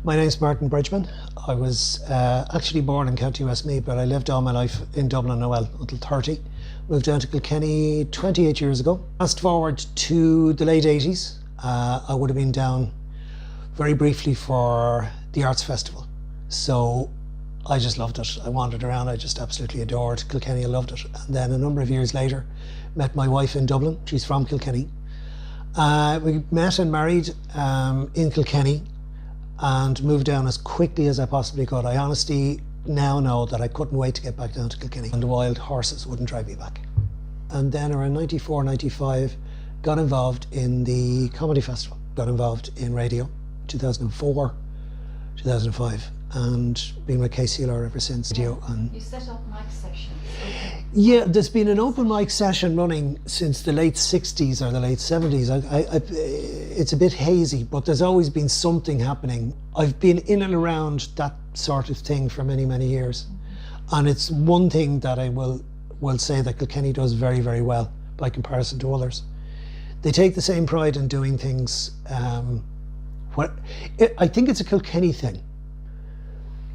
My name's Martin Bridgeman. I was actually born in County Westmeath, but I lived all my life in Dublin until 30. Moved down to Kilkenny 28 years ago. Fast forward to the late 80s, I would have been down very briefly for the Arts Festival. So I just loved it. I wandered around, I just absolutely adored Kilkenny, I loved it. And then a number of years later, met my wife in Dublin. She's from Kilkenny. We met and married in Kilkenny and moved down as quickly as I possibly could. I honestly now know that I couldn't wait to get back down to Kilkenny, and the wild horses wouldn't drive me back. And then around 94, 95, got involved in the comedy festival. Got involved in radio, 2004, 2005, and been with KCLR ever since. You set up mic sessions. Okay. Yeah, there's been an open mic session running since the late 60s or the late 70s. It's a bit hazy, but there's always been something happening. I've been in and around that sort of thing for many, many years. And it's one thing that I will say that Kilkenny does very, very well by comparison to others. They take the same pride in doing things. I think it's a Kilkenny thing.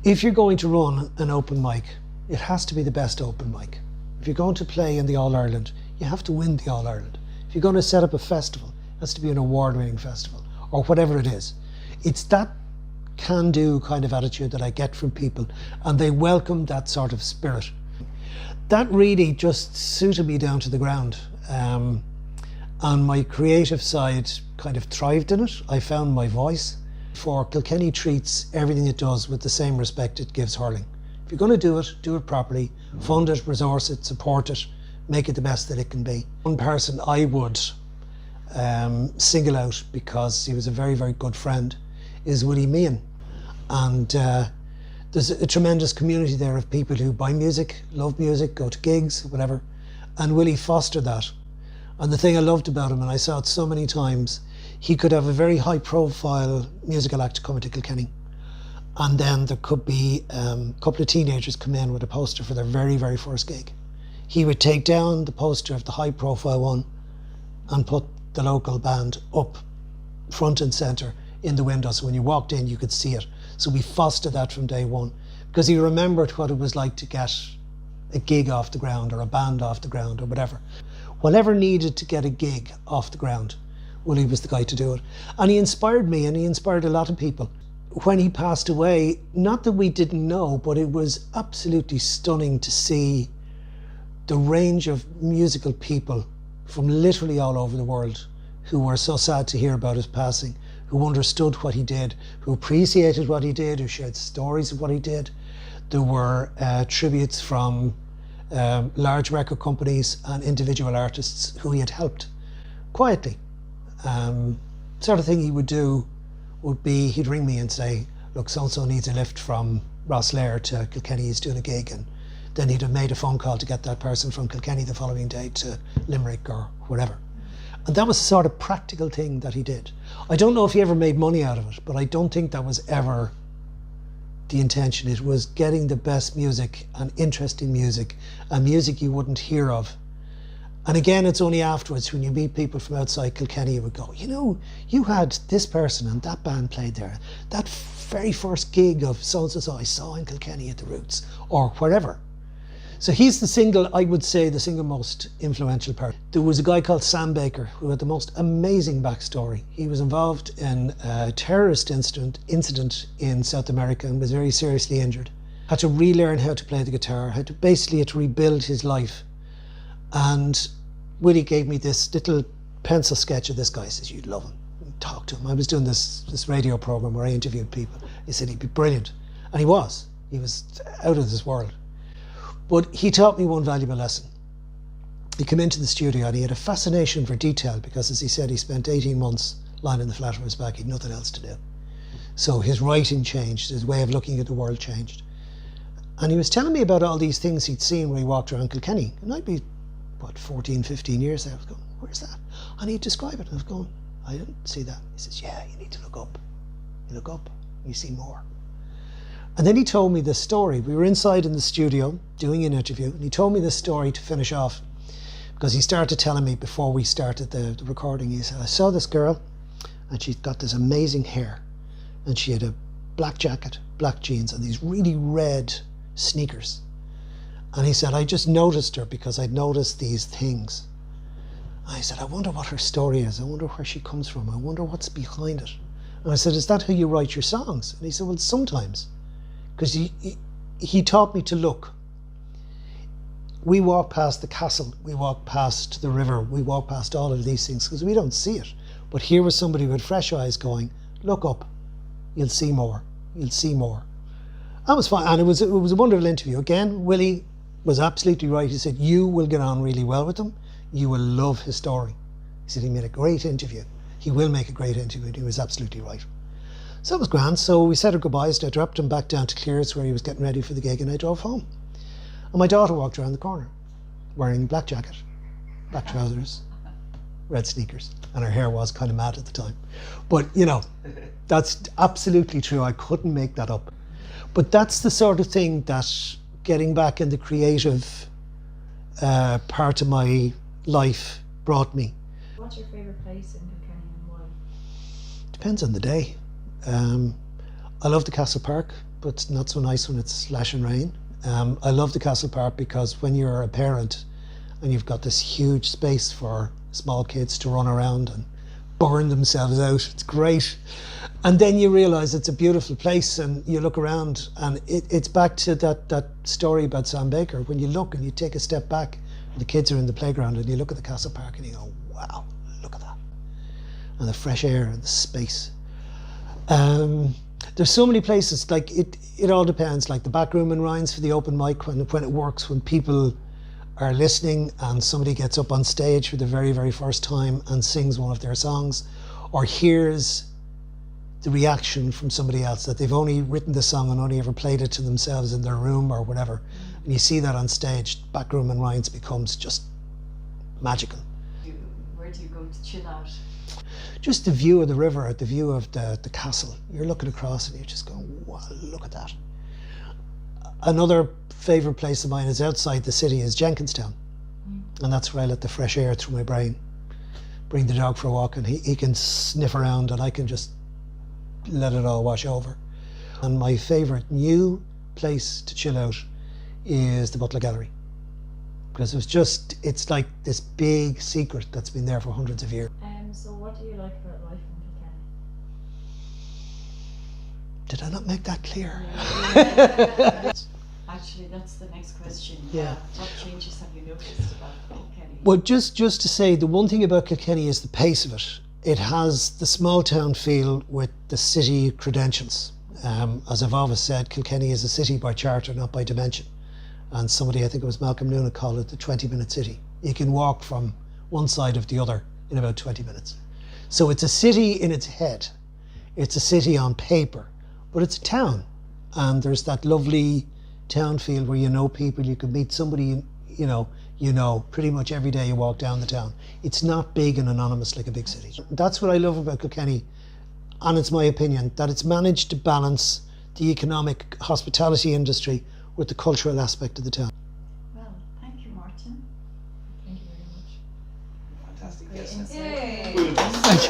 If you're going to run an open mic, it has to be the best open mic. If you're going to play in the All-Ireland, you have to win the All-Ireland. If you're going to set up a festival, it has to be an award-winning festival, or whatever it is. It's that can-do kind of attitude that I get from people, and they welcome that sort of spirit. That really just suited me down to the ground. And my creative side kind of thrived in it. I found my voice. For Kilkenny treats everything it does with the same respect it gives hurling. If you're going to do it properly, fund it, resource it, support it, make it the best that it can be. One person I would single out, because he was a very, very good friend, is Willie Meehan. And there's a tremendous community there of people who buy music, love music, go to gigs, whatever. And Willie fostered that. And the thing I loved about him, and I saw it so many times, he could have a very high profile musical act coming to Kilkenny. And then there could be a couple of teenagers come in with a poster for their very, very first gig. He would take down the poster of the high profile one and put the local band up front and centre in the window, so when you walked in you could see it. So we fostered that from day one, because he remembered what it was like to get a gig off the ground, or a band off the ground, or whatever. Whatever needed to get a gig off the ground, Willie was the guy to do it. And he inspired me, and he inspired a lot of people. When he passed away, not that we didn't know, but it was absolutely stunning to see the range of musical people from literally all over the world who were so sad to hear about his passing, who understood what he did, who appreciated what he did, who shared stories of what he did. There were tributes from large record companies and individual artists who he had helped quietly. Sort of thing he would do would be, he'd ring me and say, look, so-and-so needs a lift from Rosslare to Kilkenny, he's doing a gig, and then he'd have made a phone call to get that person from Kilkenny the following day to Limerick or whatever. And that was the sort of practical thing that he did. I don't know if he ever made money out of it, but I don't think that was ever the intention. It was getting the best music and interesting music, and music you wouldn't hear of. And again, it's only afterwards when you meet people from outside Kilkenny, you would go, you know, you had this person and that band played there. That very first gig of so-and-so I saw in Kilkenny at the Roots, or wherever. So he's the single, I would say, the single most influential person. There was a guy called Sam Baker who had the most amazing backstory. He was involved in a terrorist incident in South America and was very seriously injured. Had to relearn how to play the guitar, had to rebuild his life. And Willie gave me this little pencil sketch of this guy. He says, you'd love him, talk to him. I was doing this radio program where I interviewed people. He said he'd be brilliant. And he was out of this world. But he taught me one valuable lesson. He came into the studio and he had a fascination for detail, because, as he said, he spent 18 months lying in the flat on his back. He had nothing else to do. So his writing changed, his way of looking at the world changed. And he was telling me about all these things he'd seen when he walked around Kilkenny. And I'd be, 14, 15 years there. I was going, where's that? And he'd describe it. And I was going, I didn't see that. He says, yeah, you need to look up. You look up, you see more. And then he told me this story. We were inside in the studio doing an interview, and he told me this story to finish off, because he started telling me before we started the recording. He said, I saw this girl and she'd got this amazing hair, and she had a black jacket, black jeans, and these really red sneakers. And he said, I just noticed her because I'd noticed these things. And I said, I wonder what her story is. I wonder where she comes from. I wonder what's behind it. And I said, is that how you write your songs? And he said, well, sometimes. Because he taught me to look. We walk past the castle, we walk past the river, we walk past all of these things because we don't see it. But here was somebody with fresh eyes going, look up, you'll see more, you'll see more. That was fine, and it was a wonderful interview. Again, Willie was absolutely right. He said, you will get on really well with him, you will love his story. He said he made a great interview. He will make a great interview, and he was absolutely right. So that was grand. So we said our goodbyes. I dropped him back down to Clears where he was getting ready for the gig, and I drove home. And my daughter walked around the corner wearing a black jacket, black trousers, red sneakers, and her hair was kind of mad at the time. But, you know, that's absolutely true. I couldn't make that up. But that's the sort of thing that getting back in the creative part of my life brought me. What's your favourite place in Kilkenny and why? Depends on the day. I love the Castle Park, but it's not so nice when it's slashing rain. I love the Castle Park because when you're a parent and you've got this huge space for small kids to run around and burn themselves out, it's great. And then you realise it's a beautiful place and you look around and it's back to that story about Sam Baker. When you look and you take a step back, and the kids are in the playground and you look at the Castle Park and you go, wow, look at that. And the fresh air and the space. There's so many places, like it all depends, like the back room in Ryan's for the open mic when it works, when people are listening and somebody gets up on stage for the very, very first time and sings one of their songs or hears the reaction from somebody else that they've only written the song and only ever played it to themselves in their room or whatever. And you see that on stage, back room in Ryan's becomes just magical. Where do you go to chill out? Just the view of the river, the view of the castle. You're looking across and you're just going, wow, look at that. Another favourite place of mine is outside the city is Jenkinstown. And that's where I let the fresh air through my brain. Bring the dog for a walk and he can sniff around and I can just let it all wash over. And my favourite new place to chill out is the Butler Gallery. Because it's like this big secret that's been there for hundreds of years. So what do you like about life in Kilkenny? Did I not make that clear? Yeah. Actually, that's the next question. Yeah. What changes have you noticed about Kilkenny? Well, just to say, the one thing about Kilkenny is the pace of it. It has the small town feel with the city credentials. As I've always said, Kilkenny is a city by charter, not by dimension. And somebody, I think it was Malcolm Noonan, called it the 20-minute city. You can walk from one side of the other in about 20 minutes. So it's a city in its head. It's a city on paper, but it's a town. And there's that lovely town feel where you know people, you can meet somebody, you know pretty much every day you walk down the town. It's not big and anonymous like a big city. That's what I love about Kilkenny, and it's my opinion, that it's managed to balance the economic hospitality industry with the cultural aspect of the town.